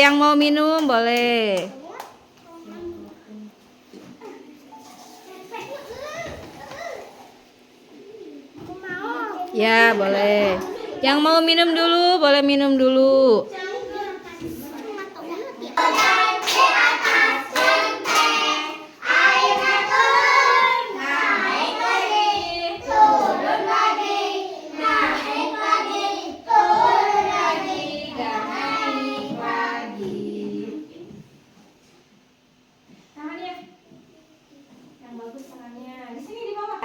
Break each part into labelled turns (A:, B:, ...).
A: Yang mau minum boleh. Ya boleh. Yang mau minum dulu boleh minum dulu.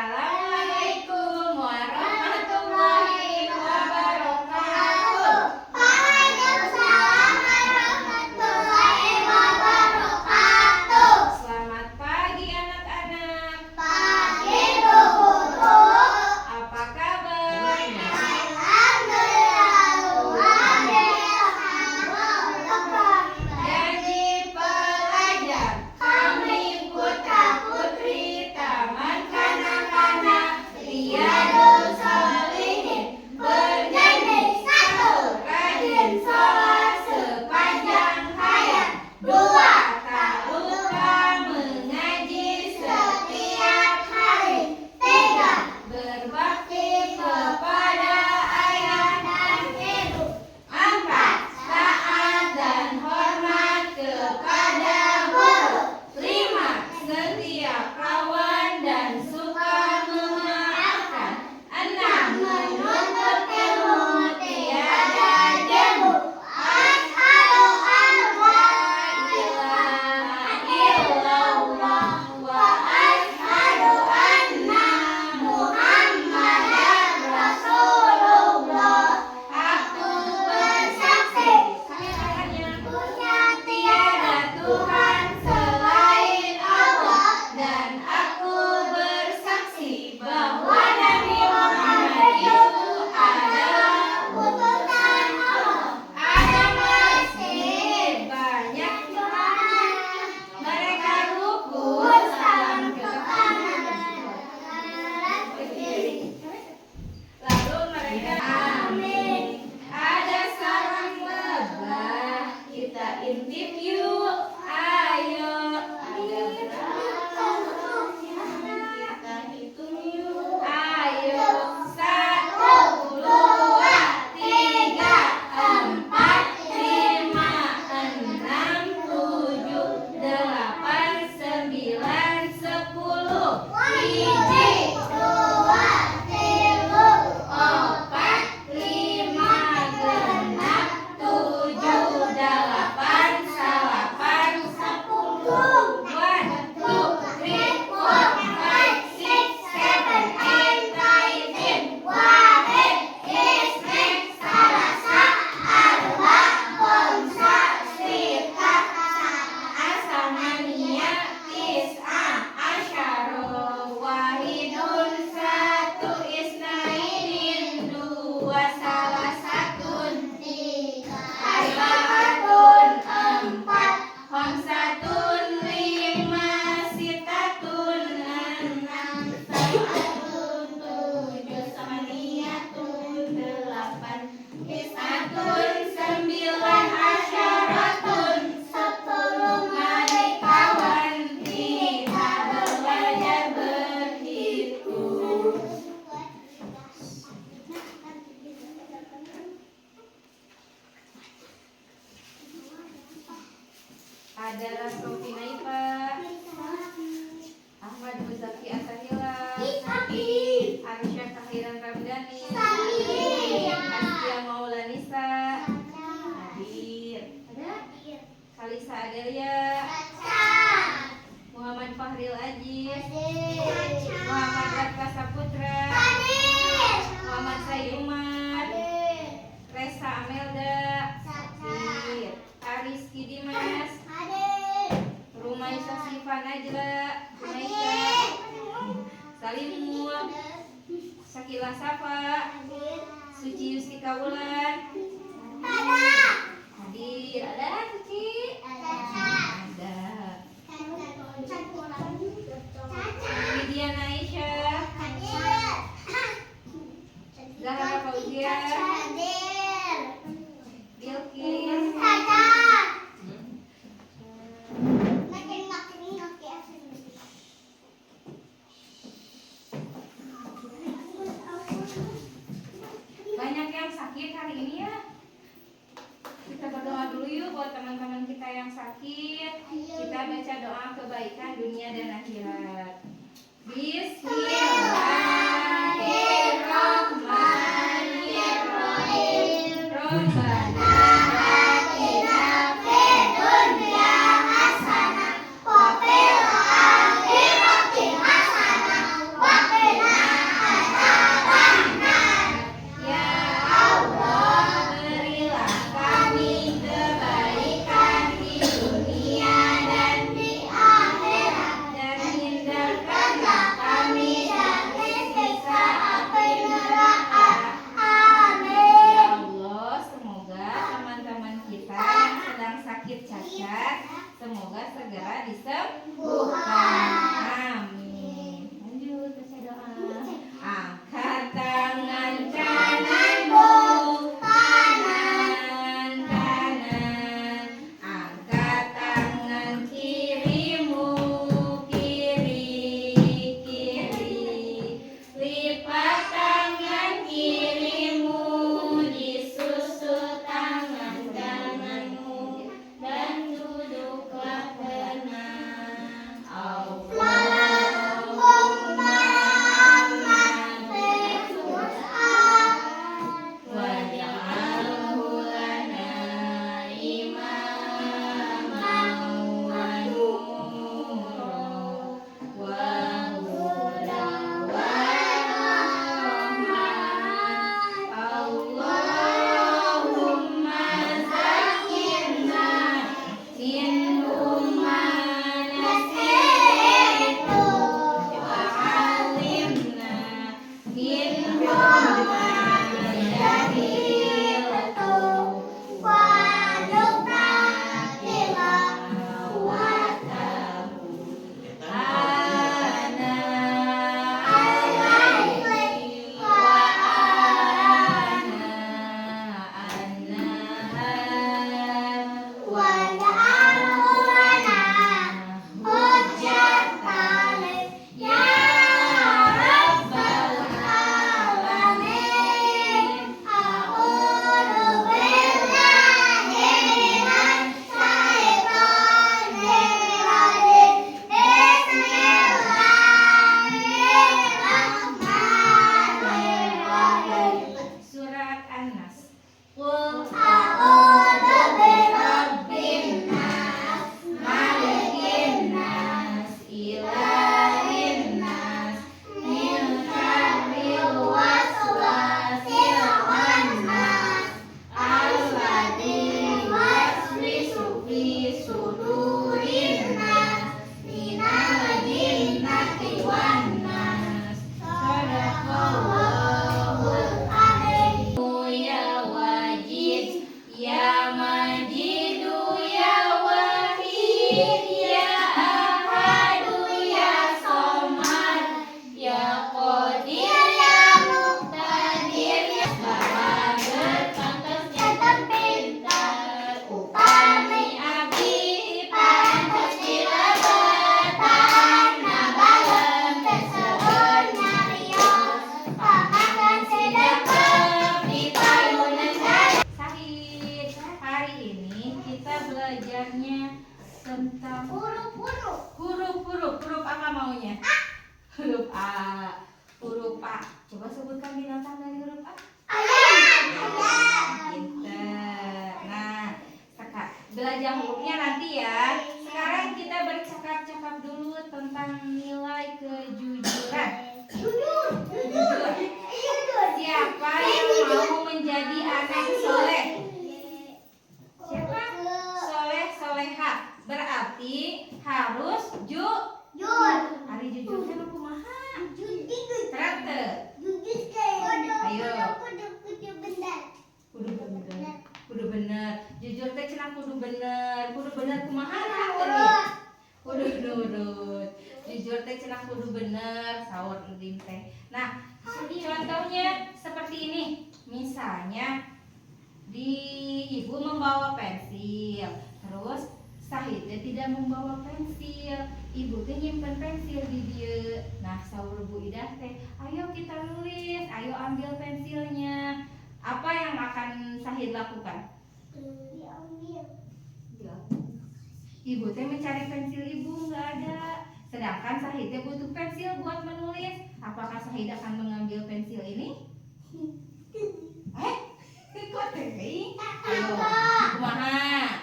B: Assalamualaikum warahmatullahi wabarakatuh.
A: Hadara Sofi Naifa, Ahmad Muzaki Asahila, Arsyad Tahiran Ramdhani, Askia Maulanisa, hadir. Kalisa Adelia, Muhammad Fahril Aziz, Muhammad Rafka Saputra, Muhammad Said Umar, Resa Amelda, hadir. Ariski Dimas, Rumaisa Sifa Najla, Salimul, Sakila Safa, Suci Yustika Wulan, hadir. Ada Suci? Ada. Widian Aisyah, Zahra Fauzia, Bilkis, banyak yang sakit hari ini ya. Kita berdoa dulu yuk buat teman-teman kita yang sakit. Kita baca doa kebaikan dunia dan akhirat. Bismillahirrahmanirrahim. Rabbana atina fid dunya hasanah wa fil akhirati hasanah wa qina adzabannar. Ya Allah, berilah kami kebaikan di dunia dan di akhirat, dan hindarkanlah kami dari siksa api neraka. Amin. Ya Allah, semoga tentang huruf apa maunya? Huruf A. Huruf A. Coba sebutkan binatang dari huruf A. Ayam. Pinter. Nah, belajar hurufnya nanti ya. Sekarang kita bercakap-cakap dulu tentang nilai kejujuran. Jujur. Siapa yang mau menjadi anak soleh? Siapa? Soleh, soleha. Berarti harus jujur. Hari jujur kan kumaha? Terte. Ayo. Kudu bener. Jujur teh cenah kudu bener. Kudu bener kumaha? Kudu nurut. Jujur teh cenah kudu bener. Saur endim teh. Nah, contohnya seperti ini. Misalnya ibu membawa pensil, terus Sahid tidak membawa pensil, ibu teh nyimpen pensil di dia. Nah, saur Bu Idah teh, ayo kita nulis, ayo ambil pensilnya. Apa yang akan Sahid lakukan? Ibu teh mencari pensil ibu, nggak ada. Sedangkan Sahid teh butuh pensil buat menulis. Apakah Sahid akan mengambil pensil ini? Kok teh? Ayo, kumaha?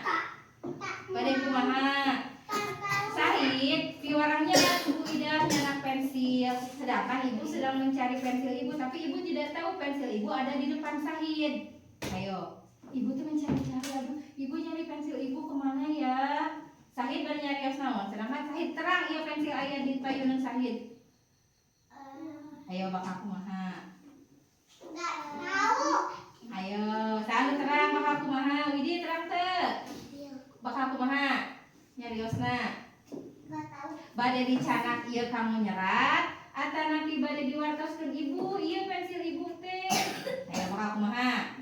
A: Pada kumaha? Sahid, piwarangnya Bu Ida nyanak pensil. Sedangkan ibu sedang mencari pensil ibu, tapi ibu tidak tahu pensil ibu ada di depan Sahid. Ayo, ibu tuh mencari-cari, aduh, ibu nyari pensil ibu kemana ya? Sahid baru nyari naon, sedangkan Sahid terang iya pensil ayah di payunan Sahid. Ayo bakal kumaha? Enggak tahu. Ayo, selalu terang bakal kumaha? Widi terang teh. Bakal kumaha? Nyariosna. Enggak tahu. Bade dicanak ieu kamu nyerat, atanapi bade diwartoskeun ibu, ieu pensil ibu teh. Ayo bakal kumaha?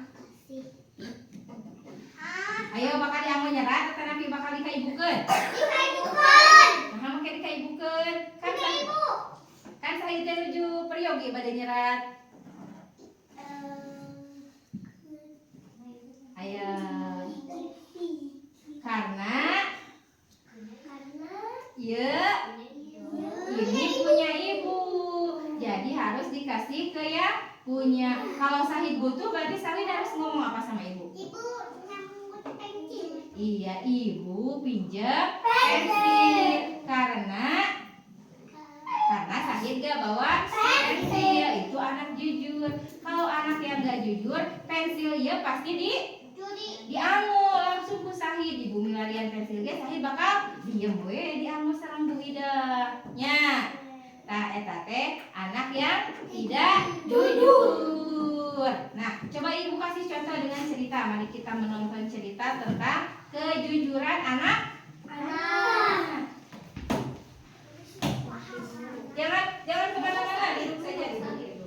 A: Ayo bakal dianggo nyerat, atanapi bakal dikaibukeun. Dikaibukeun. Nah, make dikaibukeun. Kan ibu. Kan Sahid teh nuju peryogi bade nyerat. Ayo. Karena ya ini punya ibu, jadi harus dikasih ke yang punya. Kalau Sahid butuh berarti Sahid harus ngomong apa sama ibu? Ibu nyambut pensil. Iya, ibu pinjam pensil. Karena Sahid gak bawa pensil. Itu anak jujur. Kalau anak yang gak jujur, pensilnya pasti diangu langsung ku Sahid. Ibu milarian pensilnya, Sahid bakal diem we diangu sareng Bu Ida nya. Nah, eta teh anak yang tidak jujur. Nah, coba ibu kasih contoh dengan cerita. Mari kita menonton cerita tentang kejujuran anak. Jangan kemana-mana, duduk saja di sini.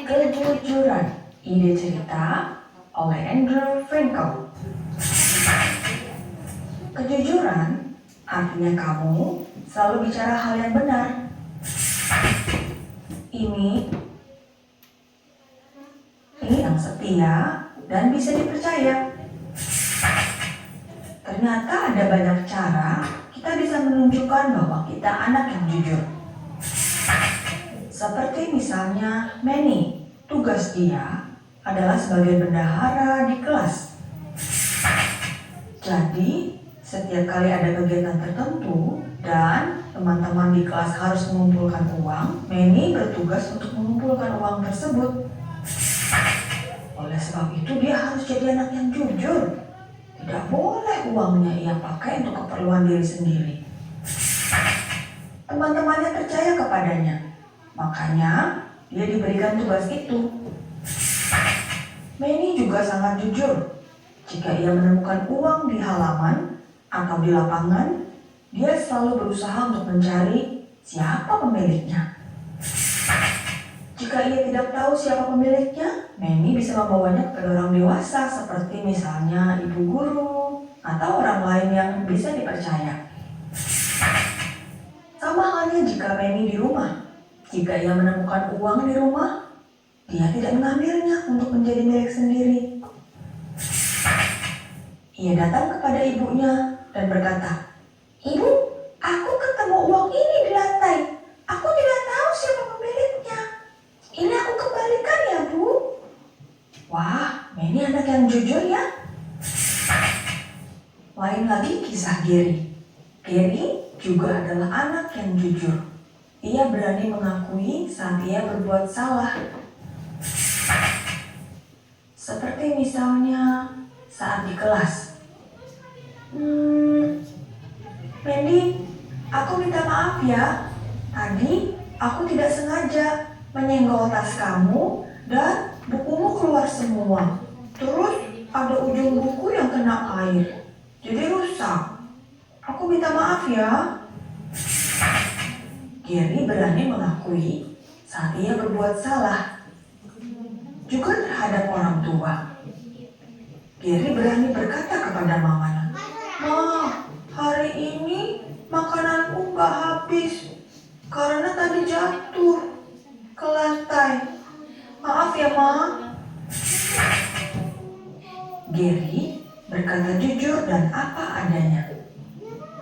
B: Kejujuran, ide cerita oleh Andrew Frankel. Kejujuran artinya kamu selalu bicara hal yang benar. Ini yang setia dan bisa dipercaya. Ternyata ada banyak cara kita bisa menunjukkan bahwa kita anak yang jujur. Seperti misalnya Manny, tugas dia adalah sebagai bendahara di kelas. Jadi, setiap kali ada kegiatan tertentu dan teman-teman di kelas harus mengumpulkan uang, Manny bertugas untuk mengumpulkan uang tersebut. Oleh sebab itu, dia harus jadi anak yang jujur. Tidak boleh uangnya ia pakai untuk keperluan diri sendiri. Teman-temannya percaya kepadanya. Makanya dia diberikan tugas itu. Manny juga sangat jujur. Jika ia menemukan uang di halaman atau di lapangan, Dia selalu berusaha untuk mencari siapa pemiliknya. Jika ia tidak tahu siapa pemiliknya, Manny bisa membawanya kepada orang dewasa seperti misalnya ibu guru atau orang lain yang bisa dipercaya. Sama halnya jika Manny di rumah. Jika ia menemukan uang di rumah, dia tidak mengambilnya untuk menjadi milik sendiri. Ia datang kepada ibunya dan berkata, "Ibu, aku ketemu uang ini di lantai. Aku tidak tahu siapa pemiliknya. Ini aku kembalikan ya, Bu." Wah, Manny anak yang jujur ya. Lain lagi kisah Gary. Gary juga adalah anak yang jujur. Ia berani mengakui saat ia berbuat salah. Seperti misalnya saat di kelas. Mandy, aku minta maaf ya. Tadi aku tidak sengaja menyenggol tas kamu dan bukumu keluar semua. Terus ada ujung buku yang kena air. Jadi rusak. Aku minta maaf ya. Gary berani mengakui saat ia berbuat salah. Juga terhadap orang tua. Gary berani berkata kepada mamanya, "Ma, hari ini makananku gak habis karena tadi jatuh ke lantai. Maaf ya, Ma." Gary berkata jujur dan apa adanya.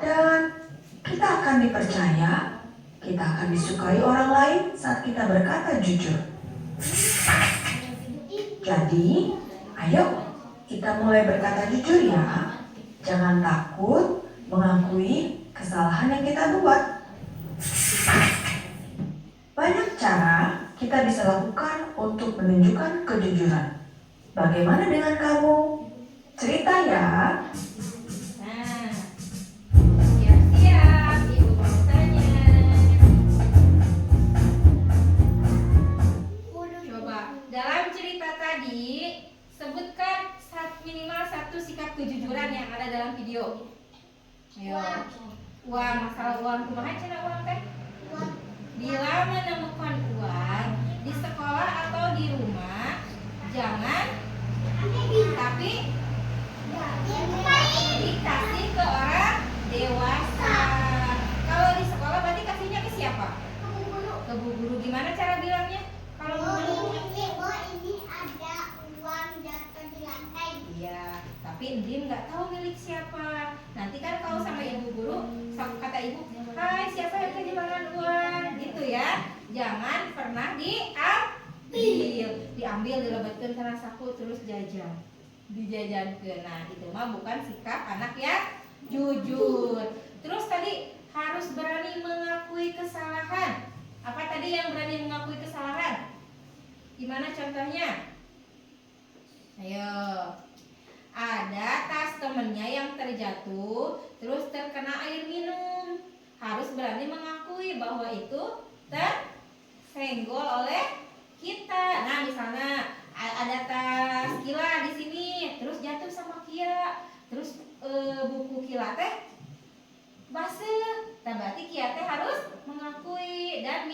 B: Dan kita akan dipercaya, kita akan disukai orang lain saat kita berkata jujur. Jadi, ayo kita mulai berkata jujur ya. Jangan takut mengakui kesalahan yang kita buat. Banyak cara kita bisa lakukan untuk menunjukkan kejujuran. Bagaimana dengan kamu? Cerita ya.
A: Nah, siap-siap, Ibu mau tanya. Coba, dalam cerita tadi, sebutkan minimal satu sikap kejujuran yang ada dalam video. Ayo. Uang, masalah uang. Kumaha cenah uang teh? Bila menemukan uang di sekolah atau di rumah, jangan tapi dikasih ke orang dewasa. Kalau di sekolah berarti kasihnya ke siapa? Ke bu guru. Gimana cara bilangnya? Kalau bu guru
C: ini ada uang jatuh di lantai.
A: iya, tapi dia nggak tahu milik siapa. Nanti kan kalau sama ibu guru, kata ibu, "Hai, siapa yang kehilangan uang?" Gitu ya. Jangan pernah diambil, dilebetkan karena saku terus dijajankan. Nah, itu mah bukan sikap anak yang jujur. Terus tadi harus berani mengakui kesalahan. Apa tadi yang berani mengakui kesalahan? Gimana contohnya? Ayo. Ada tas temennya yang terjatuh, terus terkena air minum. Harus berani mengakui bahwa itu tersenggol oleh kita. Nah, misalnya ada tas Kila di sini, terus jatuh sama Kia, terus buku Kila teh basah. Nah, berarti Kia teh harus mengakui dan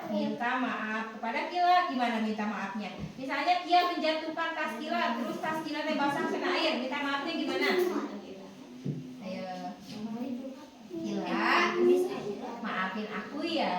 A: minta maaf kepada Kila. Gimana minta maafnya? Misalnya Kia menjatuhkan tas Kila, terus tas Kila teh basah kena air, minta maafnya gimana? Ayo, Kila, maafin aku ya.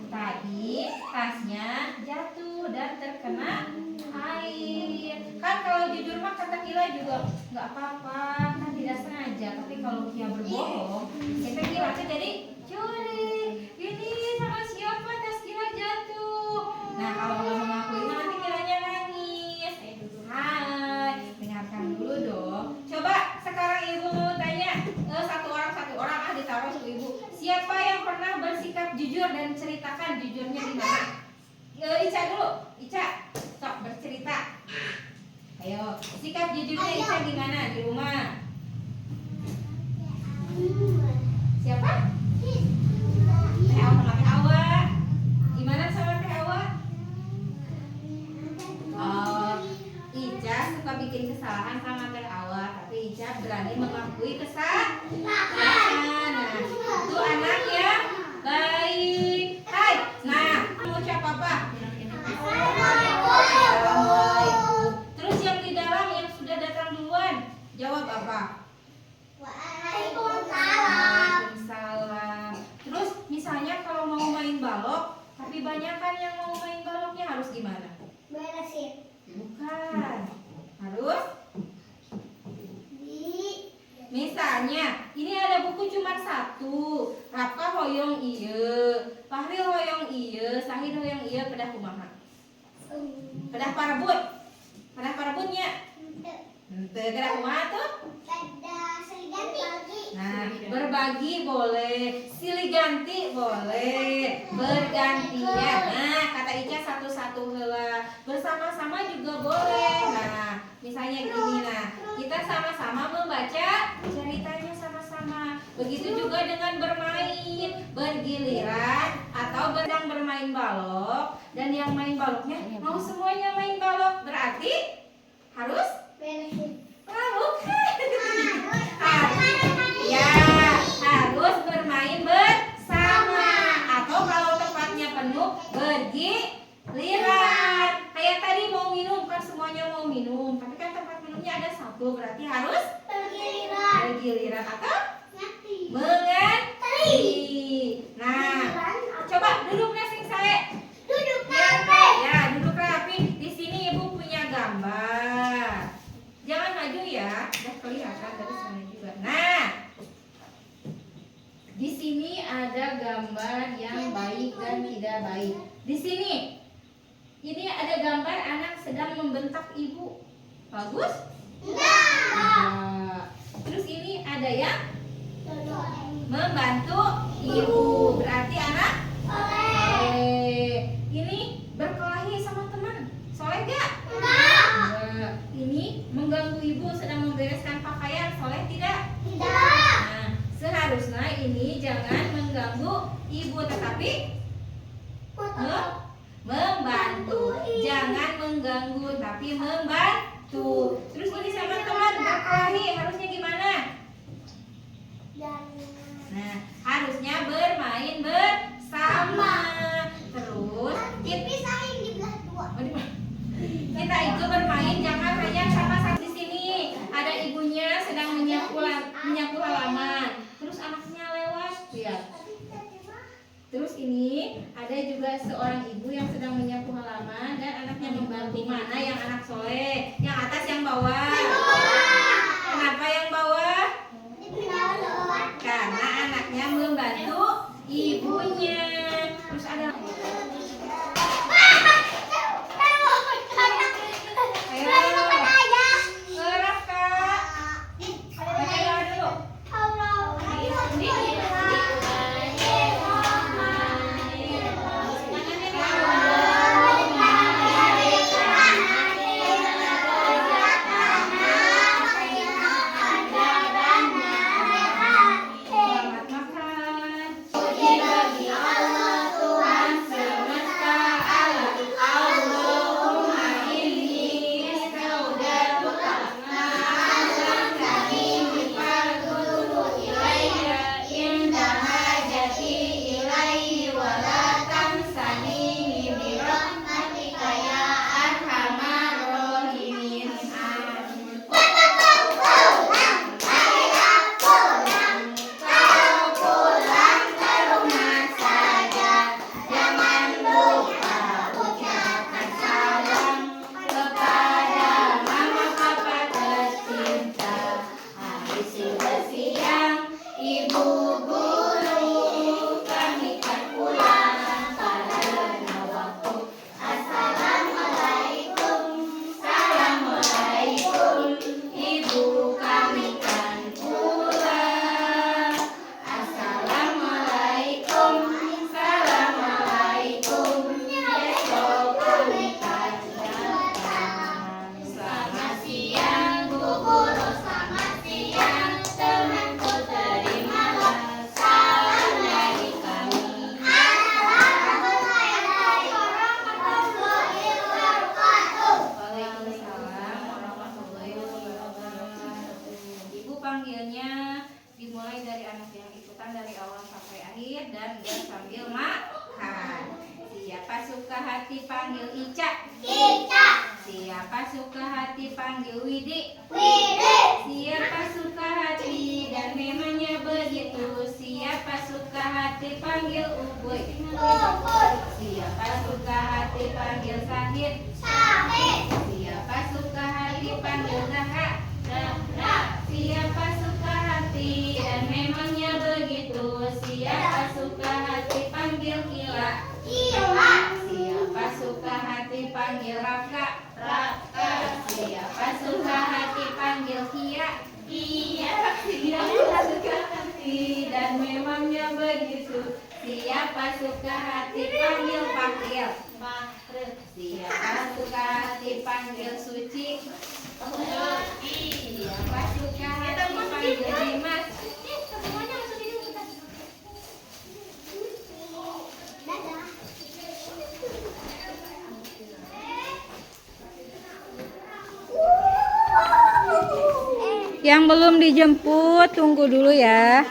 A: Tadi tasnya jatuh dan terkena air. Kan kalau jujur mah kata Kila juga nggak apa-apa, kan tidak sengaja. Tapi kalau Kia berbohong, kita Kila tuh jadi curi. Ini sama siapa tas Kila jatuh? Nah, kalau nggak mengakui mah nanti Kilanya nangis. Hai, dengarkan dulu dong. Coba sekarang ibu mau tanya satu orang ditaruh suku ibu. Siapa yang pernah bersikap jujur dan ceritakan jujurnya di mana? Ica dulu, Ica, sok bercerita. Ayo, sikap jujurnya Ica gimana di rumah? Siapa? Teh Awa sama Teh Awa. Gimana sama Teh Awa? Oh, Ica Ica suka bikin kesalahan sama Teh Awa, tapi Ica berani mengakui kesalahan. Nah, itu anak yang baik. Hai, nah, mengucap apa? Assalamualaikum. Terus yang di dalam yang sudah datang duluan, jawab apa? Waalaikumsalam. Terus misalnya kalau mau main balok, tapi banyak kan yang mau main baloknya harus gimana?
C: Beresin.
A: Bukan. Harus? Misalnya, ini ada buku cuma satu. Raka hoyong ieu, Fahril hoyong ieu, Sahid hoyong ieu, pedah kumaha? Pedah parebut. Pedah parebutnya? Henteu, pedah kumaha tuh?
C: Ada ganti.
A: Nah, berbagi boleh, silih ganti boleh, bergantian. Nah, kata Ica satu-satu heula. Bersama-sama juga boleh. Nah, misalnya gini, nah, kita sama-sama membaca ceritanya sama-sama. Begitu juga dengan bermain, bergiliran atau sedang bermain balok dan yang main baloknya mau semuanya main balok. Berarti harus
C: Beresin.
A: Ya, harus bermain bersama atau kalau tempatnya penuh bergiliran. Kayak tadi mau minum kan semuanya mau minum, tapi kan tempat minumnya ada satu, berarti harus bergiliran atau mengantri. Nah, coba duduk sing sae.
C: Duduk
A: Ya, duduk rapi. Di sini Ibu punya gambar. Jangan maju ya, udah kelihatan dari sana juga. Nah, di sini ada gambar yang baik dan tidak baik. Di sini, ini ada gambar anak sedang membentak ibu. Bagus? Enggak. Terus ini ada yang membantu ibu. Berarti anak soleh. Ini berkelahi sama teman. Soleh gak? Enggak. Ini mengganggu ibu sedang membereskan pakaian. Soleh tidak? Nah, seharusnya ini jangan mengganggu ibu, tetapi membantu. Jangan mengganggu, tapi membantu. Terus ini sama teman berkelahi, harusnya gimana? Nah, harusnya bermain bersama. Terus kita itu bermain jangan hanya sama satu. Di sini ada ibunya sedang menyapu halaman. Terus anaknya lewat, lihat. Terus ini ada juga seorang ibu yang sedang menyapu halaman dan anaknya membantu. Mana yang anak soleh? Yang atas, yang bawah? Kenapa yang bawah? Karena anaknya membantu ibunya. Terus ada panggilnya dimulai dari anak yang ikutan dari awal sampai akhir dan dia sambil makan. Siapa suka hati panggil Ica?
C: Ica.
A: Siapa suka hati panggil Widi?
C: Widi.
A: Siapa suka hati dan memangnya begitu? Siapa suka hati panggil Ubuy?
C: Ubuy.
A: Siapa suka hati panggil Sahid?
C: Sahid.
A: Siapa suka hati panggil Dahra? Dahra. Siapa suka hati dan memangnya begitu? Siapa suka hati panggil Kila?
C: Kila.
A: Siapa suka hati panggil Raka? Raka. Siapa suka hati panggil Kia? Kia. Siapa suka hati dan memangnya begitu? Siapa suka hati panggil Pakil? Pakril. Siapa suka hati panggil Suci? Suci. Siapa suka hati panggil Dimas? Semuanya masuk di sini.
C: Dadah.
A: Yang belum dijemput tunggu dulu ya.